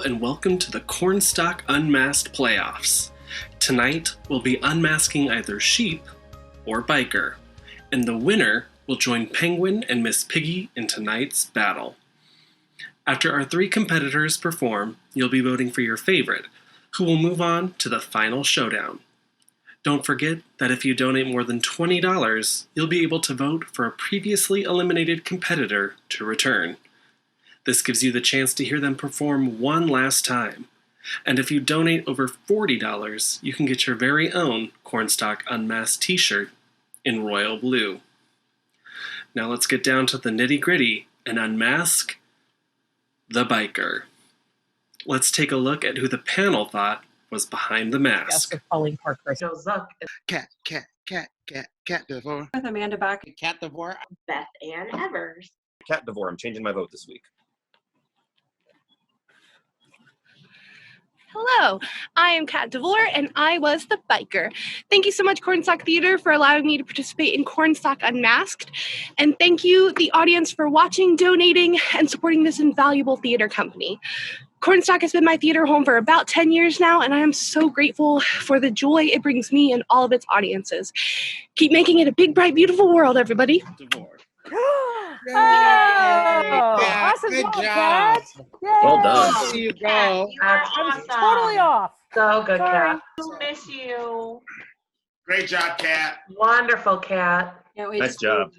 and welcome to the Cornstalk Unmasked playoffs. Tonight, we'll be unmasking either Sheep or Biker, and the winner will join Penguin and Miss Piggy in tonight's battle. After our three competitors perform, you'll be voting for your favorite, who will move on to the final showdown. Don't forget that if you donate more than $20, you'll be able to vote for a previously eliminated competitor to return. This gives you the chance to hear them perform one last time. And if you donate over $40, you can get your very own Cornstalk Unmasked t-shirt in royal blue. Now let's get down to the nitty-gritty and unmask the Biker. Let's take a look at who the panel thought was behind the mask. Pauline Parker. Cat DeVore. With Amanda Back. Cat DeVore. Beth Ann Evers. Cat DeVore. I'm changing my vote this week. Hello, I am Kat DeVore, and I was the Biker. Thank you so much, Cornstalk Theater, for allowing me to participate in Cornstalk Unmasked. And thank you, the audience, for watching, donating, and supporting this invaluable theater company. Cornstalk has been my theater home for about 10 years now, and I am so grateful for the joy it brings me and all of its audiences. Keep making it a big, bright, beautiful world, everybody. DeVore. Oh, awesome Good job, job. Kat. Yay. Well done. There you go. You are I was awesome. totally off. So good, Sorry. Kat. We'll miss you. Great job, Cat. Wonderful, Kat. Nice job.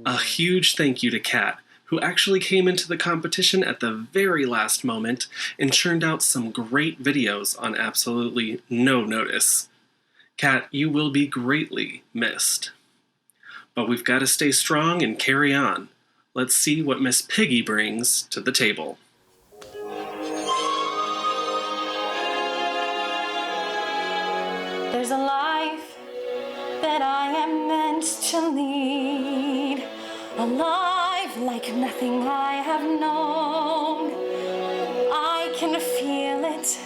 A huge thank you to Kat, who actually came into the competition at the very last moment and churned out some great videos on absolutely no notice. Kat, you will be greatly missed. But we've got to stay strong and carry on. Let's see what Miss Piggy brings to the table. There's a life that I am meant to lead, a life like nothing I have known. I can feel it,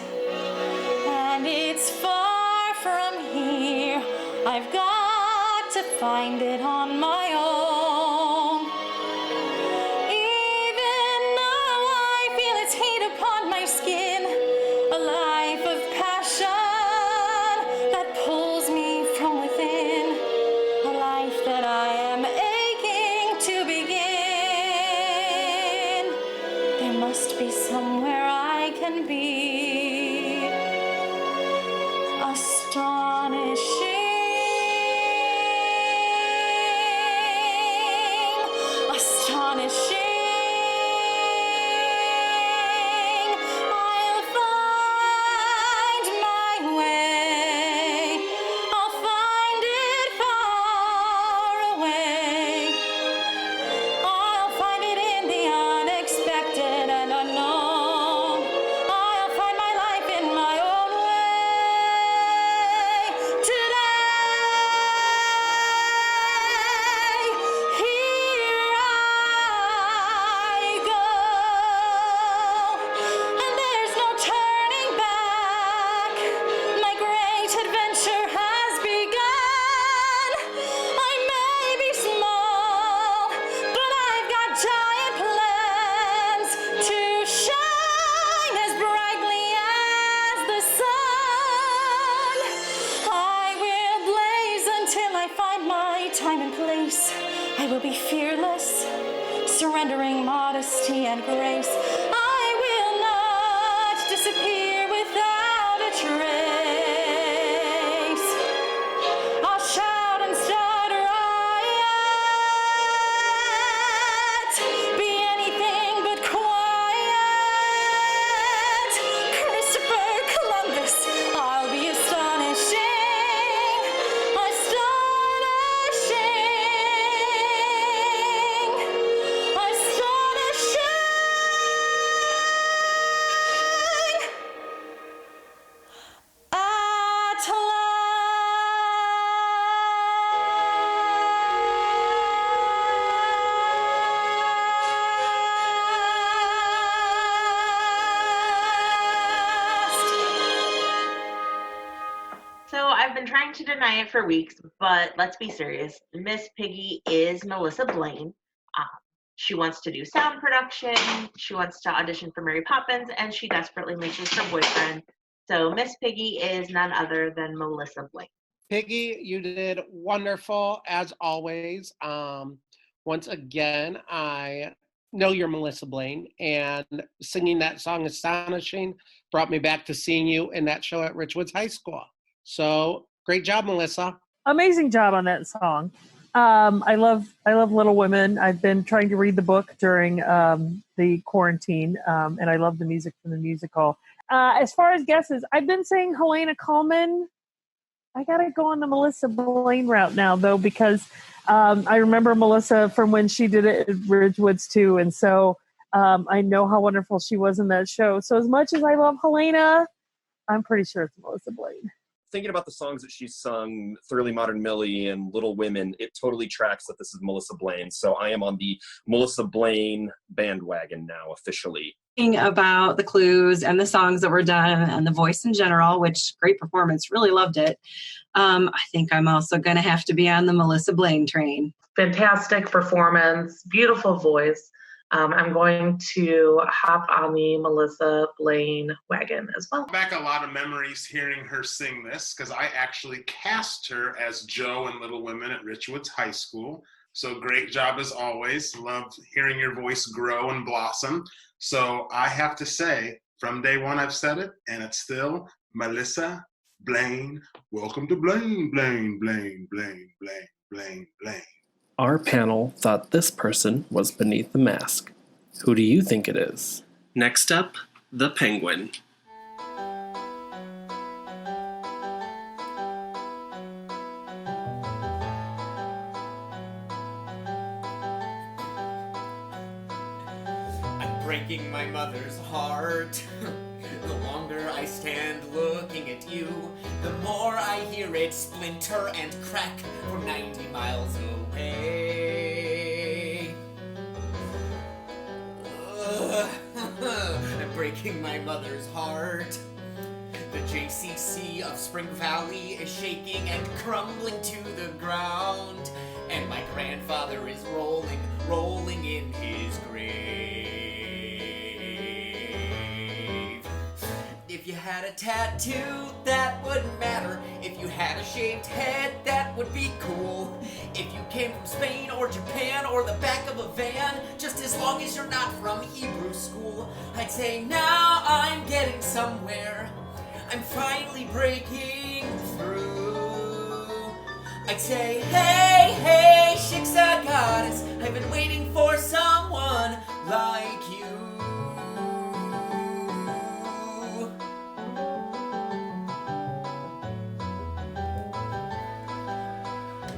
and it's far from here. I've got to find it on my own. Even though I feel its heat upon my skin, a life of passion that pulls me from within, a life that I am aching to begin. There must be somewhere I can be astonishing. I'll find my way. I'll find it far away. I'll find it in the unexpected and unknown. I'll find my life in my own way. Today, here I go, and there's no turning back. My great adventure has begun. I may be small, but I've got giant plans to shine as brightly as the sun. I will blaze until I find my time and place. I will be fearless, surrendering modesty and grace. I will not disappear without a trace. I'll shout and stutter, riot, be anything but quiet. Christopher Columbus, I'll be astonishing, So I've been trying to deny it for weeks, but let's be serious. Miss Piggy is Melissa Blaine. She wants to do sound production. She wants to audition for Mary Poppins, and she desperately misses her boyfriend. So Miss Piggy is none other than Melissa Blaine. Piggy, you did wonderful as always. Once again, I know you're Melissa Blaine, and singing that song Astonishing brought me back to seeing you in that show at Richwoods High School. So great job, Melissa. Amazing job on that song. I love Little Women. I've been trying to read the book during the quarantine, and I love the music from the musical. As far as guesses, I've been saying Helena Coleman. I gotta go on the Melissa Blaine route now, though, because I remember Melissa from when she did it at Ridgewoods too, and so I know how wonderful she was in that show. So as much as I love Helena, I'm pretty sure it's Melissa Blaine. Thinking about the songs that she's sung, Thoroughly Modern Millie and Little Women, it totally tracks that this is Melissa Blaine. So I am on the Melissa Blaine bandwagon now, officially. About the clues and the songs that were done and the voice in general, which great performance, really loved it. I think I'm also going to have to be on the Melissa Blaine train. Fantastic performance, beautiful voice. I'm going to hop on the Melissa Blaine wagon as well. Back a lot of memories hearing her sing this, because I actually cast her as Jo in Little Women at Richwoods High School. So great job as always. Love hearing your voice grow and blossom. So I have to say, from day one I've said it, and it's still Melissa Blaine. Welcome to Blaine, Blaine, Blaine, Blaine, Blaine, Blaine, Blaine. Our panel thought this person was beneath the mask. Who do you think it is? Next up, the Penguin. I'm breaking my mother's heart. The longer I stand looking at you, the more I hear it splinter and crack from 90 miles away. I'm breaking my mother's heart. The JCC of Spring Valley is shaking and crumbling to the ground, and my grandfather is rolling in his grave. If you had a tattoo, that wouldn't matter. If you had a shaved head, that would be cool. If you came from Spain or Japan or the back of a van, just as long as you're not from Hebrew school, I'd say now I'm getting somewhere. I'm finally breaking through. I'd say, hey, hey, Shiksa goddess, I've been waiting for someone like you.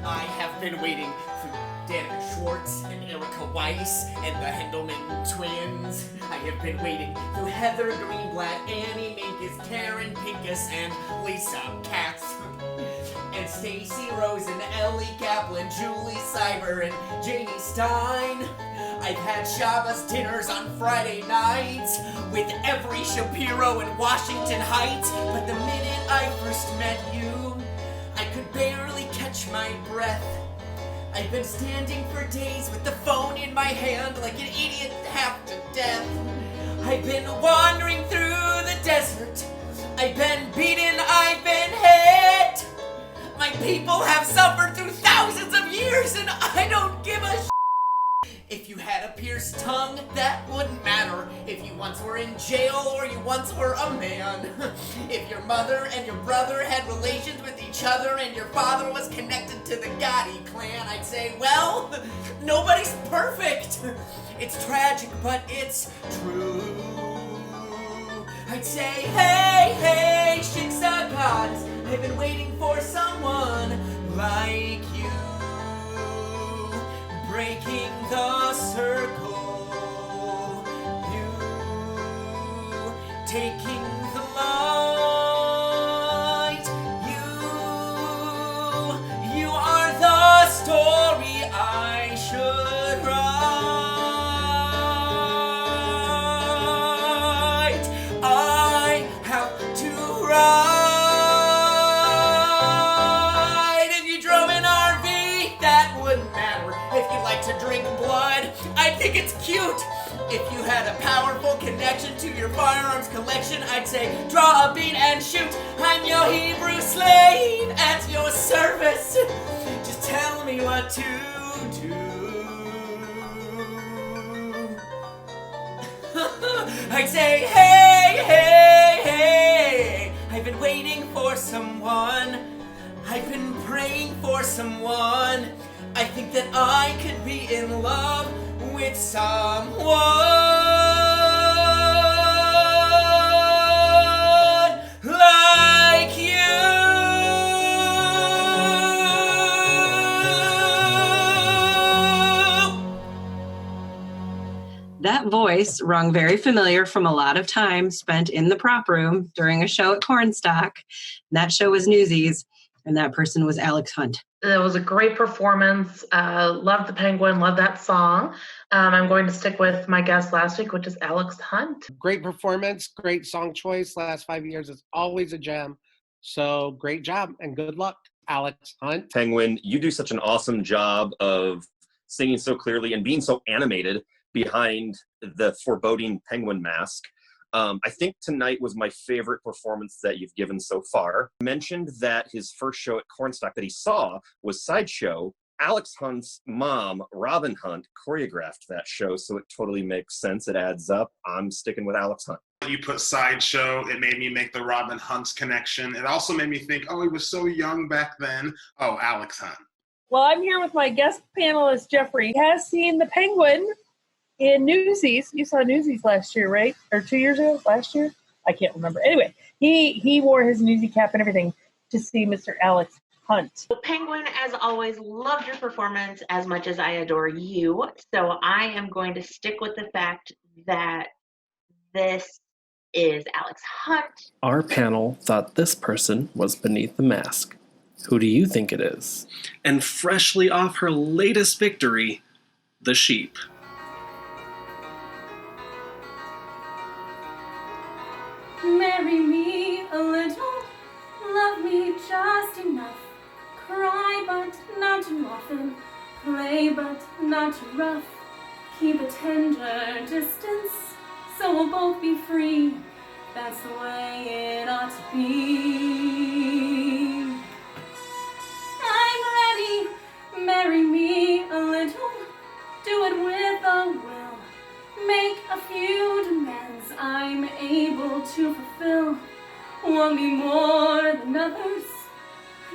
I have been waiting through Danica Schwartz and Erica Weiss and the Hendelman twins. I have been waiting through Heather Greenblatt, Annie Minkus, Karen Pincus, and Lisa Katz. And Stacey Rosen, Ellie Kaplan, Julie Cyber, and Janie Stein. I've had Shabbos dinners on Friday nights with every Shapiro in Washington Heights. But the minute I first met you, I could barely catch my breath. I've been standing for days with the phone in my hand like an idiot half to death. I've been wandering through the desert. I've been beaten, I've been hit. My people have suffered through thousands of years and I don't give a If you had a pierced tongue, that wouldn't matter. If you once were in jail or you once were a man. If your mother and your brother had relations with each other and your father was connected to the Gotti clan, I'd say, well, nobody's perfect. It's tragic, but it's true. I'd say, hey, hey, Shiksa gods, I've been waiting for someone like you. Breaking the circle, you taking the light, you are the story I should write. I have to connection to your firearms collection, I'd say draw a bead and shoot. I'm your Hebrew slave at your service. Just tell me what to do. I'd say, hey, hey, hey, I've been waiting for someone. I've been praying for someone. I think that I could be in love with someone like you. That voice rung very familiar from a lot of time spent in the prop room during a show at Cornstalk. That show was Newsies, and that person was Alex Hunt. It was a great performance. Loved the Penguin, loved that song. I'm going to stick with my guest last week, which is Alex Hunt. Great performance, great song choice. Last 5 years is always a gem. So great job and good luck, Alex Hunt. Penguin, you do such an awesome job of singing so clearly and being so animated behind the foreboding penguin mask. I think tonight was my favorite performance that you've given so far. You mentioned that his first show at Cornstalk that he saw was Sideshow. Alex Hunt's mom, Robin Hunt, choreographed that show, so it totally makes sense. It adds up. I'm sticking with Alex Hunt. You put Sideshow, it made me make the Robin Hunt's connection. It also made me think, oh, he was so young back then. Oh, Alex Hunt. Well, I'm here with my guest panelist, Jeffrey. He has seen the Penguin in Newsies. You saw Newsies last year, right? Or 2 years ago? Last year? I can't remember. Anyway, he wore his Newsie cap and everything to see Mr. Alex Hunt. Penguin, as always, loved your performance as much as I adore you. So I am going to stick with the fact that this is Alex Hunt. Our panel thought this person was beneath the mask. Who do you think it is? And freshly off her latest victory, the sheep. Marry me a little, love me just enough. Cry but not too often, play but not too rough. Keep a tender distance, so we'll both be free. That's the way it ought to be. I'm ready, marry me a little, do it with a will. Make a few demands I'm able to fulfill. Want me more than others,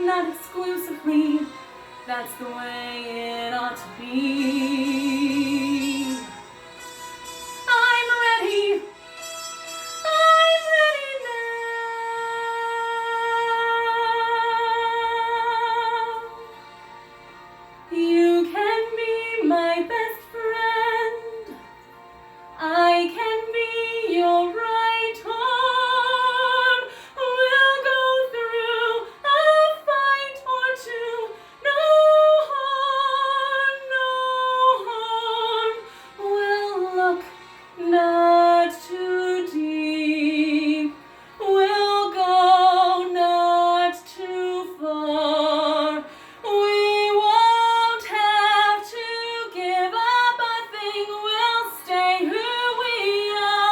not exclusively. That's the way it ought to be. I'm ready. I'm ready now. You can be my best friend. I can be your right arm. We'll go through a fight or two. No harm, no harm. We'll look not too deep. We'll go not too far. We won't have to give up a thing. We'll stay who we are.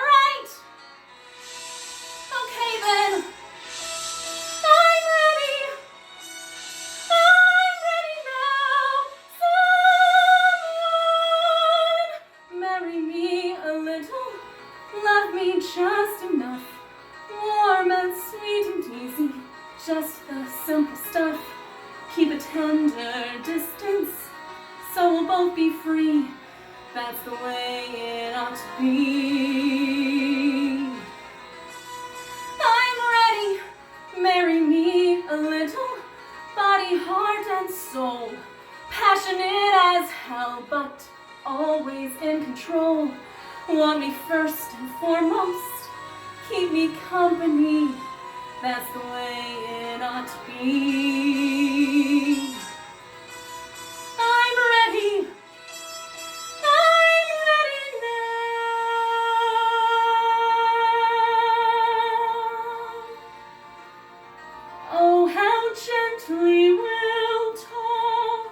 Right? Okay then. I'm ready. I'm ready now. Someone marry me a little, love me just enough. Warm and sweet and easy, just the simple stuff. Keep a tender distance, so we'll both be free. That's the way it ought to be. I'm ready, marry me a little, body, heart, and soul. Passionate as hell, but always in control. Want me first and foremost, keep me company. That's the way it ought to be. I'm ready. I'm ready now. Oh, how gently we'll talk.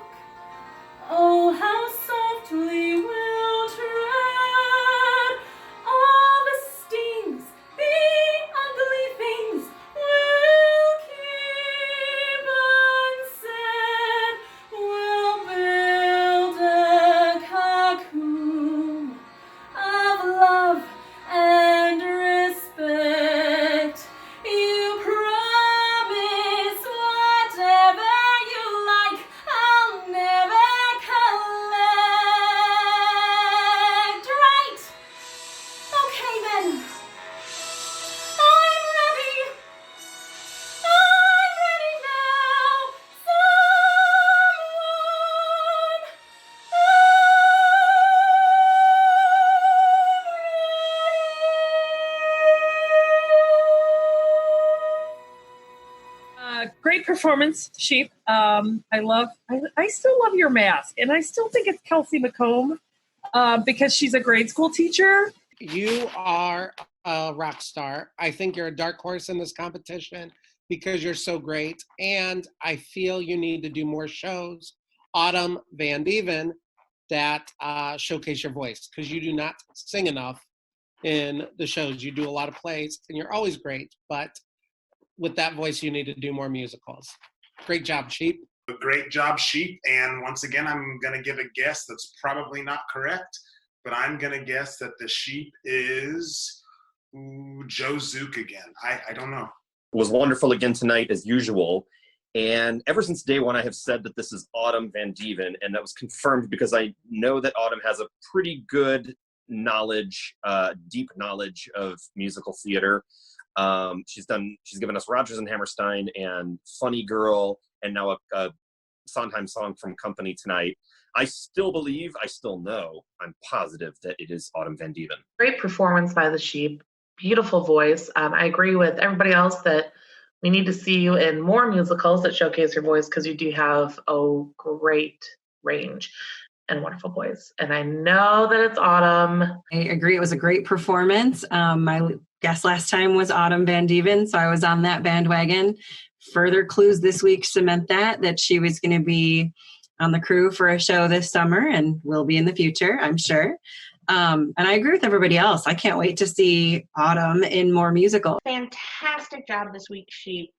Oh, how softly we'll tread. great performance, Sheep. I still love your mask, and I still think it's Kelsey McComb because she's a grade school teacher. You are a rock star. I think you're a dark horse in this competition because you're so great. And I feel you need to do more shows, Autumn Van Dieven, that showcase your voice, because you do not sing enough in the shows. You do a lot of plays, and you're always great. But with that voice, you need to do more musicals. Great job, Sheep. Great job, Sheep. And once again, I'm going to give a guess that's probably not correct, but I'm going to guess that the Sheep is Joe Zook again. I don't know. It was wonderful again tonight, as usual. And ever since day one, I have said that this is Autumn Van Dieven, and that was confirmed because I know that Autumn has a pretty good knowledge, deep knowledge of musical theater. She's given us Rodgers and Hammerstein and Funny Girl, and now a Sondheim song from Company tonight. I still know, I'm positive that it is Autumn Van Dieven. Great performance by the Sheep. Beautiful voice. I agree with everybody else that we need to see you in more musicals that showcase your voice, because you do have a great range and wonderful voice. And I know that it's Autumn. I agree. It was a great performance. My guess last time was Autumn Van Dieven, so I was on that bandwagon. Further clues this week cement that she was going to be on the crew for a show this summer and will be in the future, I'm sure. And I agree with everybody else. I can't wait to see Autumn in more musicals. Fantastic job this week, Sheep.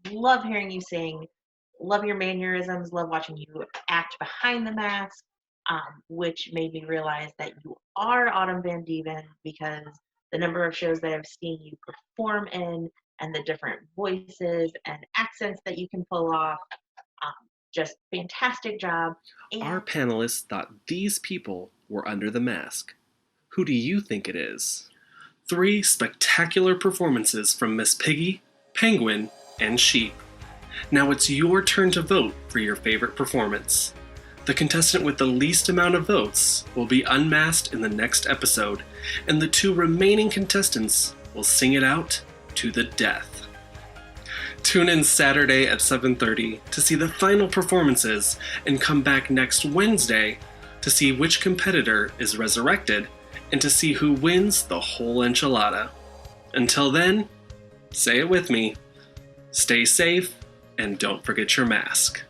Love hearing you sing. Love your mannerisms. Love watching you act behind the mask, which made me realize that you are Autumn Van Dieven, because the number of shows that I've seen you perform in and the different voices and accents that you can pull off. Just fantastic job. And Our panelists thought these people were under the mask. Who do you think it is? 3 spectacular performances from Miss Piggy, Penguin, and Sheep. Now it's your turn to vote for your favorite performance. The contestant with the least amount of votes will be unmasked in the next episode, and the 2 remaining contestants will sing it out to the death. Tune in Saturday at 7:30 to see the final performances, and come back next Wednesday to see which competitor is resurrected and to see who wins the whole enchilada. Until then, say it with me, stay safe and don't forget your mask.